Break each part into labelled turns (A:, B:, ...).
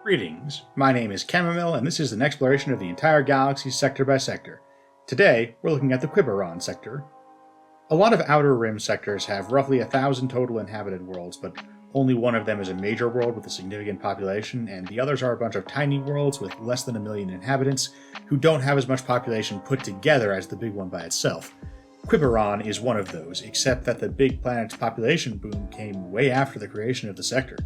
A: Greetings, my name is Chamomile, and this is an exploration of the entire galaxy sector by sector. Today, we're looking at the Quiberon Sector. A lot of Outer Rim sectors have roughly 1,000 total inhabited worlds, but only one of them is a major world with a significant population, and the others are a bunch of tiny worlds with less than 1 million inhabitants who don't have as much population put together as the big one by itself. Quiberon is one of those, except that the big planet's population boom came way after the creation of the sector.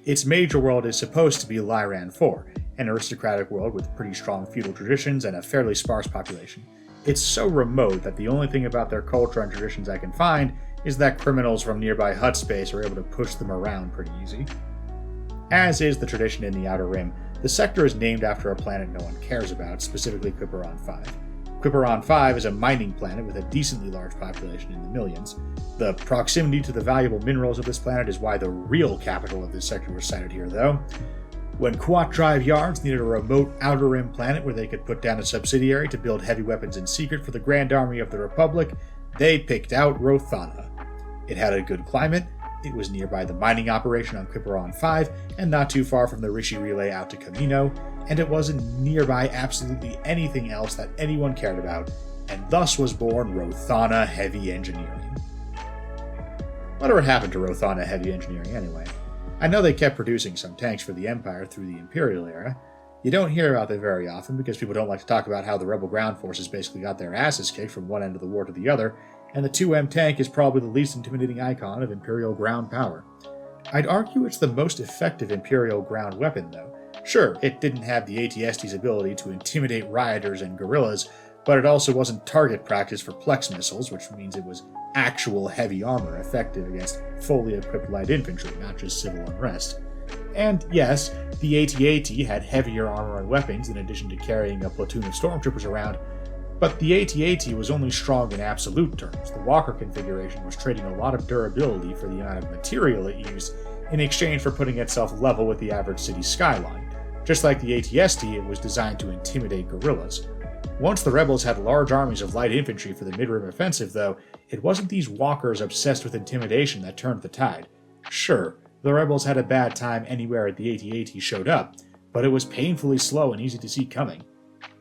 A: Its major world is supposed to be Lyran 4, an aristocratic world with pretty strong feudal traditions and a fairly sparse population. It's so remote that the only thing about their culture and traditions I can find is that criminals from nearby hut space are able to push them around pretty easy. As is the tradition in the Outer Rim, the sector is named after a planet no one cares about, specifically Quiberon 5. Quiberon 5 is a mining planet with a decently large population in the millions. The proximity to the valuable minerals of this planet is why the real capital of this sector was sited here, though. When Quat Drive Yards needed a remote Outer Rim planet where they could put down a subsidiary to build heavy weapons in secret for the Grand Army of the Republic, they picked out Rothana. It had a good climate, it was nearby the mining operation on Quiberon 5, and not too far from the Rishi Relay out to Camino, and it wasn't nearby absolutely anything else that anyone cared about, and thus was born Rothana Heavy Engineering. Whatever happened to Rothana Heavy Engineering anyway? I know they kept producing some tanks for the Empire through the Imperial era. You don't hear about them very often because people don't like to talk about how the Rebel ground forces basically got their asses kicked from one end of the war to the other, and the 2M tank is probably the least intimidating icon of Imperial ground power. I'd argue it's the most effective Imperial ground weapon, though. Sure, it didn't have the AT-ST's ability to intimidate rioters and guerrillas, but it also wasn't target practice for Plex missiles, which means it was actual heavy armor effective against fully equipped light infantry, not just civil unrest. And yes, the AT-AT had heavier armor and weapons in addition to carrying a platoon of stormtroopers around, but the AT-AT was only strong in absolute terms. The Walker configuration was trading a lot of durability for the amount of material it used in exchange for putting itself level with the average city skyline. Just like the AT-ST, it was designed to intimidate guerrillas. Once the rebels had large armies of light infantry for the mid-rim offensive, though, it wasn't these walkers obsessed with intimidation that turned the tide. Sure, the rebels had a bad time anywhere the AT-AT showed up, but it was painfully slow and easy to see coming.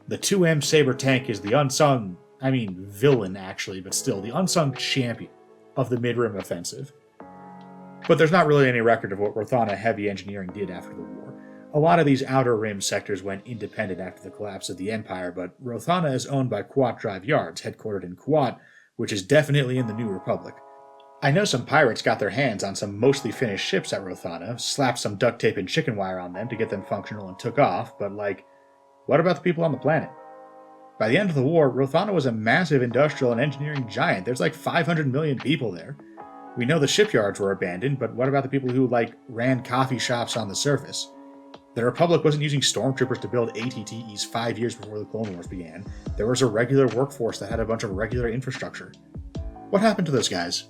A: The 2M Saber tank is the villain actually, but still, the unsung champion of the mid-rim offensive. But there's not really any record of what Rothana Heavy Engineering did after the war. A lot of these Outer Rim sectors went independent after the collapse of the Empire, but Rothana is owned by Quat Drive Yards, headquartered in Quat, which is definitely in the New Republic. I know some pirates got their hands on some mostly finished ships at Rothana, slapped some duct tape and chicken wire on them to get them functional and took off, but what about the people on the planet? By the end of the war, Rothana was a massive industrial and engineering giant. There's 500 million people there. We know the shipyards were abandoned, but what about the people who, ran coffee shops on the surface? The Republic wasn't using stormtroopers to build ATTEs 5 years before the Clone Wars began. There was a regular workforce that had a bunch of regular infrastructure. What happened to those guys?